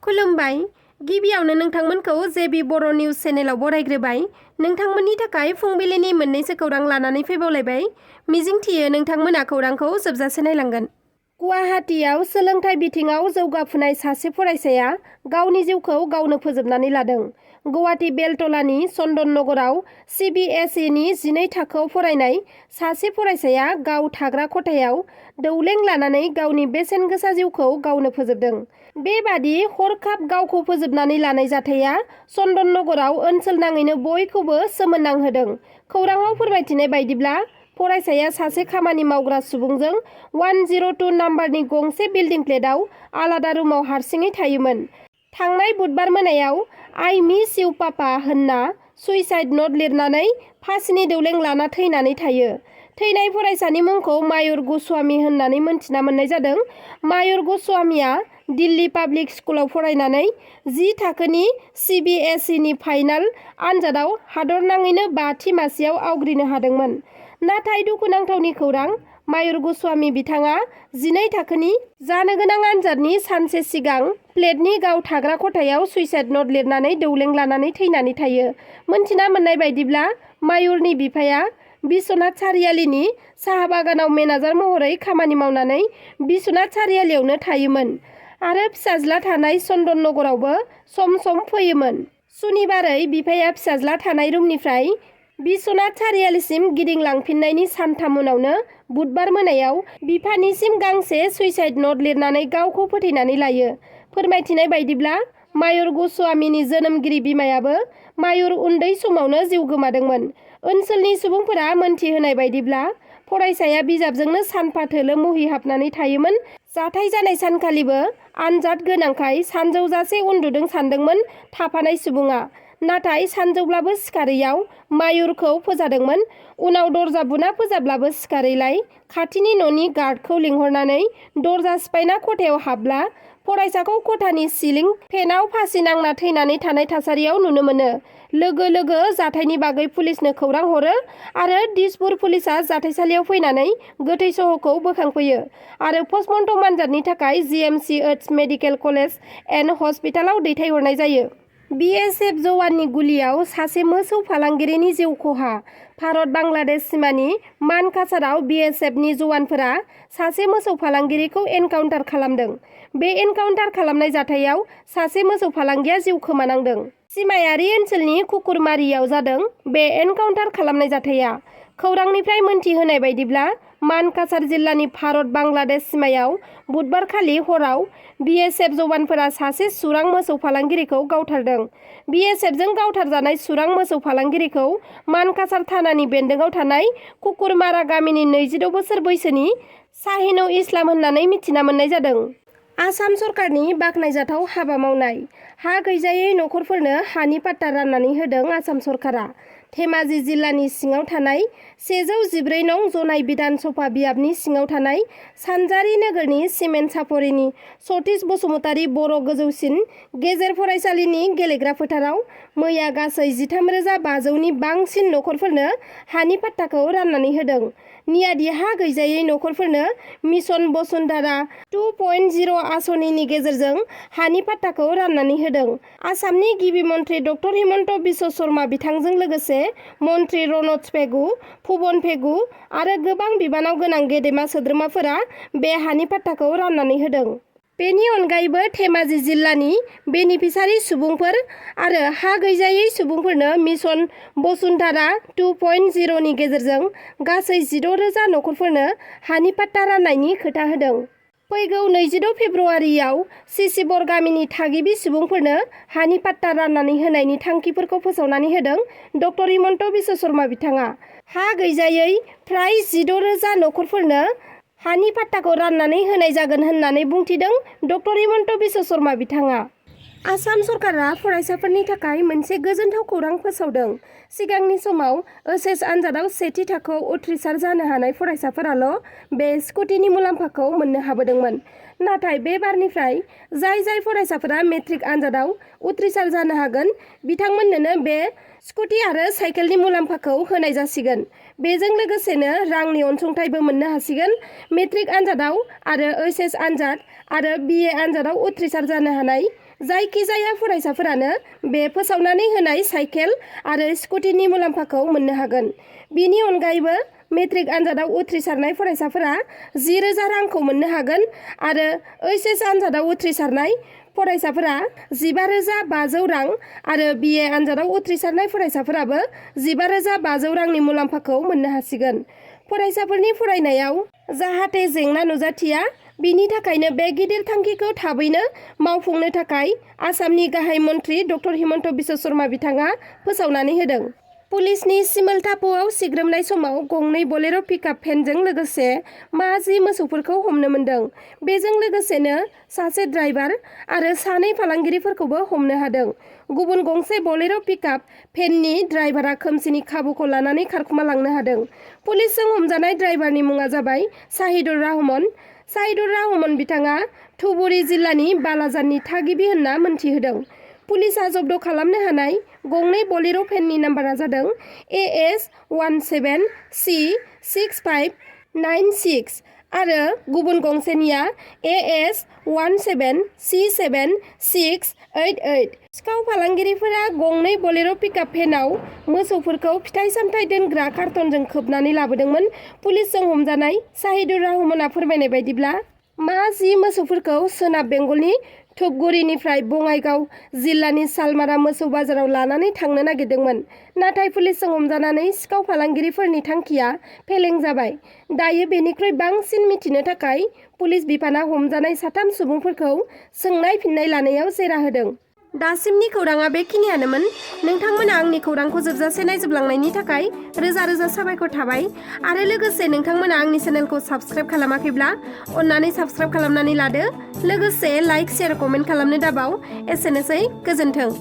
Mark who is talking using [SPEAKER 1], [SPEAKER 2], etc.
[SPEAKER 1] खुलुमबाय। गिबियावनो नोंथांमोनखौ JB Boro news चेनेलाव बरायग्रोबाय। नोंथांमोननि थाखाय फुंबिलिनि मोननैसो खौरां लानानै फैबावलायबाय। मिजिंथियो नोंथांमोना खौरांखौ जोबजासे नायलांगोन। गुवाहाटीआव सोलोंथाइ बिथिङाव जौगाफुनाय सासे फरायसाया गावनि जिउखौ गावनो फोजोबनानै लादों। गुवाहाटी बेलतलानि चन्दननगराव CBSE नि 12 थाखोआव फरायनाय सासे फरायसाया गाव थाग्रा खथायाव दौलें लानानै गावनि बेसेन गोसा जिउखौ गावनो फोजोबदों। बेबादि हरखाब गावखौ फोजोबनानै लानाय जाथाया चन्दननगराव ओनसोलनाङैनो बयखौबो सोमोनांहोदों। खौराङाव फोरमायथिनाय बायदिब्ला फरायसाया सासे खामानि मावग्रा सुबुंजों 102 नाम्बारनि गंसे बिल्डिं फ्लेटआव आलादा रुमाव हारसिङै थायोमोन। थांनाय बुधबार मोनायाव आइ मिस इउ पापा होनना सुइसाइड न'ट लिरनानै फासिनि दौलें लाना थैनानै थायो। थैनाय फरायसानि मुंखौ मायुर गस्वामी होननानै मोनथिना मोननाय जादों। मायुर गस्वामीया दिल्ली पाब्लिक स्कुलाव फरायनानै 10 थाखोनि CBSE नि फाइनाल आनजादाव हादरनाङैनो 5थि मासियाव आवग्रिनो हादोंमोन। नाथाय दुखुनांथावनि खौरां, मायुर गस्वामी बिथाङा 12 थाखोनि जानो गोनां आनजादनि सानसे सिगां फ्लेटनि गाव थाग्रा खथायाव सुइसाइड न'ट लिरनानै दौलें लानानै थैनानै थायो। मोनथिना मोननाय बायदिब्ला मायुरनि बिफाया बिश्वनाथ सारियालिनि साहा बागानाव मेनेजार महरै खामानि मावनानै बिश्वनाथ सारियालियावनो थायोमोन आरो फिसाज्ला थानाय चन्दननगरावबो सम सम फैयोमोन। सुनिबारै बिफाया फिसाज्ला थानाय रुमनिफ्राय बिश्वनाथ सारियालिसिम गिदिंलांफिननायनि सानथाम उनावनो बुधबार मोनायाव बिफानिसिम गांसे सुइसाइड न'ट लिरनानै गावखौ फोथैनानै लायो। फोरमायथिनाय बायदिब्ला मायुर गस्वामीनि जोनोमगिरि बिमायाबो मायुर उन्दै समावनो जिउ गोमादोंमोन। ओनसोलनि सुबुंफोरा मोनथिहोनाय बायदिब्ला फरायसाया बिजाबजोंनो सानफा थोलो मुहिहाबनानै थायोमोन। जाथाय जानाय सानखालिबो आनजाद गोनांखाय सानजौजासे उन्दुदों सानदोंमोन थाफानाय सुबुङा। नाथाय सानजौब्लाबो सिखारैयाव मायुरखौ फोजादोंमोन। उनाव दरजा बुना फोजाब्लाबो सिखारैलाय खाथिनि न'नि गार्डखौ लिंहरनानै दरजा सिफायना खथायाव हाबब्ला फरायसाखौ खथानि सिलिं फेनआव फासि नांना थैनानै थानाय थासारियाव नुनो मोनो। लोगो लोगो जाथायनि बागै पुलिसनो खौरां हरो आरो दिसपुर पुलिसआ जाथायसालियाव फैनानै गोथै सहखौ बोखांफैयो आरो पस्टमर्टम आनजादनि थाखाय GMCH मेडिकेल कलेज एन्ड हस्पिटालाव दैथायहरनाय जायो। BSF जवाननि गुलियाव सासे मोसौ फालांगिरिनि जिउ खहा। भारत बांलादेश सिमानि मानकासाराव BSFनि जवानफोरा सासे मोसौ फालांगिरिखौ एनकाउन्टार खालामदों। बे एनकाउन्टार खालामनाय जाथायाव सासे मोसौ फालांगिया जिउ खोमानांदों। सिमायारि ओनसोलनि कुकुरमारियाव जादों बे एनकाउन्टार खालामनाय जाथाया। खौरांनिफ्राय मोनथिहोनाय बायदिब्ला मानकासार जिल्लानि भारत बांलादेश सिमायाव बुधबारखालि हराव BSF जवानफोरा सासे सुरां मोसौ फालांगिरिखौ गावथारदों। BSFजों गावथारजानाय सुरां मोसौ फालांगिरिखौ मानकासार थानानि बेन्दोंआव थानाय कुकुरमारा गामिनि 26 बोसोर बैसोनि शाहिनुल इस्लाम होननानै मिथिना मोननाय जादों। आसाम सरकारनि बाखनायजाथाव हाबा मावनाय। हा गैजायै नखरफोरनो हानि पाट्टा राननानै होदों आसाम सरकारा। धेमाजि जिल्लानि सिङाव थानाय 114 नं जनाय बिधान सभा बियाबनि सिङाव थानाय सानजारि नोगोरनि सिमेन्ट सापरिनि सतीश बसुमतारी बर' गोजौसिन गेजेर फरायसालिनि गेलेग्रा फोथाराव मैया गासै 13,500 नि बांसिन नखरफोरनो हानि पाट्टाखौ राननानै होदों। नियादि हा गैजायै नखरफोरनो मिशन बसुन्धरा 2.0 आसनिनि गेजेरजों हानि पाट्टाखौ राननानै होदों। आसामनि गिबि मन्त्रि डक्टर हिमन्त बिश्व शर्मा बिथांजों लोगोसे मन्त्रि रनज पेगु, भुबन पेगु आरो गोबां बिबानाव गोनां गेदेमा सोद्रोमाफोरा बे हानि पाट्टाखौ राननानै होदों। बेनि अनगायैबो धेमाजि जिल्लानि बेनिफिसारि सुबुंफोर आरो हा गैजायै सुबुंफोरनो मिशन बसुन्धरा 2.0 नि गेजेरजों गासै 16,000 नखरफोरनो हानि पाट्टा राननायनि खोथा होदों। फैगौ 26 फेब्रुआरियाव सिसिबर गामिनि थागिबि सुबुंफोरनो हानि पाट्टा राननानै होनायनि थांखिफोरखौ फोसावनानै होदों डक्टर हिमन्त बिश्व शर्मा बिथाङा। हा गैजायै फ्राय 16,000 नखरफोरनो हानि पाट्टाखौ राननानै होनाय जागोन होननानै बुंथिदों डक्टर हिमन्त बिश्व शर्मा बिथाङा। आसाम सरकारा फरायसाफोरनि थाखाय मोनसे गोजोनथाव खौरां फोसावदों। सिगांनि समाव ओचएस आनजादाव सेथि थाखोआव उथ्रिसार जानो हानाय फरायसाफोराल' बे स्कुटिनि मुलाम्फाखौ मोननो हाबोदोंमोन। नाथाय बे बारनिफ्राय जाय फरायसाफोरा मेट्रिक आनजादाव उथ्रिसार जानो हागोन बिथांमोननोनो बे स्कुटि आरो साइकेलनि मुलाम्फाखौ होनाय जासिगोन। बेजों लोगोसेनो रांनि अनसुंथाइबो मोननो हासिगोन। मेट्रिक आनजादाव आरो ओचएस आनजाद आरो BA आनजादाव उथ्रिसार जानो हानाय जायखिजाया फरायसाफोरानो बे फोसावनानै होनाय साइकेल आरो स्कुटिनि मुलाम्फाखौ मोननो हागोन। बिनि अनगायैबो मेट्रिक आनजादाव उथ्रिसारनाय फरायसाफोरा 10,000 रांखौ मोननो हागोन आरो ओइचएस आनजादाव उथ्रिसारनाय फरायसाफोरा 15,500 रां आरो बिए आनजादाव उथ्रिसारनाय फरायसाफोराबो 15,500 रांनि मुलाम्फाखौ मोननो हासिगोन। फरायसाफोरनि फरायनायाव जाहाथे जेंना नुजाथिया, बिनि थाखायनो बे गिदिर थांखिखौ थाबैनो मावफुंनो थाखाय आसामनि गाहाय मन्थ्रि डक्टर हिमन्त बिश्व शर्मा बिथाङा फोसावनानै होदों। पुलिसनि सिमोलथाफुआव सिग्रोमनाय समाव गंनै बोलेर' पिकआप भेनजों लोगोसे 10 मोसौफोरखौ हमनो मोन्दों। बेजों लोगोसेनो सासे ड्राइभार आरो 2 फालांगिरिफोरखौबो हमनो हादों। गुबुन गंसे बोलेर' पिकआप भेननि ड्राइभारा खोमसिनि खाबुखौ लानानै खारखुमा लांनो हादों। पुलिसजों हमजानाय ड्राइभारनि मुङा जाबाय शाहिदुर रहमान। शाहिदुर रहमान बिथाङा धुबुरी जिल्लानि बालाजाननि थागिबि होनना मोनथिहोदों। पुलिसआ जब्द खालामनो हानाय गंनै बोलेर' भेननि नाम्बारा जादों AS 17C6596 आरो गुबुन गंसेनिया AS 17C7688। सिखाव फालांगिरिफोरा गंनै बोलेर' पिकआप भेनआव मोसौफोरखौ फिथाइ सामथाइ दोनग्रा कार्टनजों खोबनानै लाबोदोंमोन। पुलिसजों हमजानाय शाहिदुर रहमाना फोरमायनाय बायदिब्ला 10 मोसौफोरखौ सोनाब बेंगलनि धुपगुरिनिफ्राय बङाइगाव जिल्लानि सालमारा मोसौ बाजाराव लानानै थांनो नागिरदोंमोन। नाथाय पुलिसजों हमजानानै सिखाव फालांगिरिफोरनि थांखिया फेलें जाबाय। दायो बेनिख्रुइ बांसिन मिथिनो थाखाय पुलिस बिफाना हमजानाय 3 सुबुंफोरखौ सोंनाय फिननाय लानायाव जेरा होदों। दासिमनि खौराङा बेखिनियानोमोन। नोंथांमोना आंनि खौरांखौ जोबजासे नायजोबलांनायनि थाखाय रोजा रोजा साबायखर थाबाय आरो लोगोसे नोंथांमोना आंनि चेनेलखौ साबस्क्राइब खालामाखैब्ला अन्नानै साबस्क्राइब खालामनानै लादो। लोगोसे लाइक, शेयार, कमेन्ट खालामनो दाबाव। एसेनोसै, गोजोन्थों।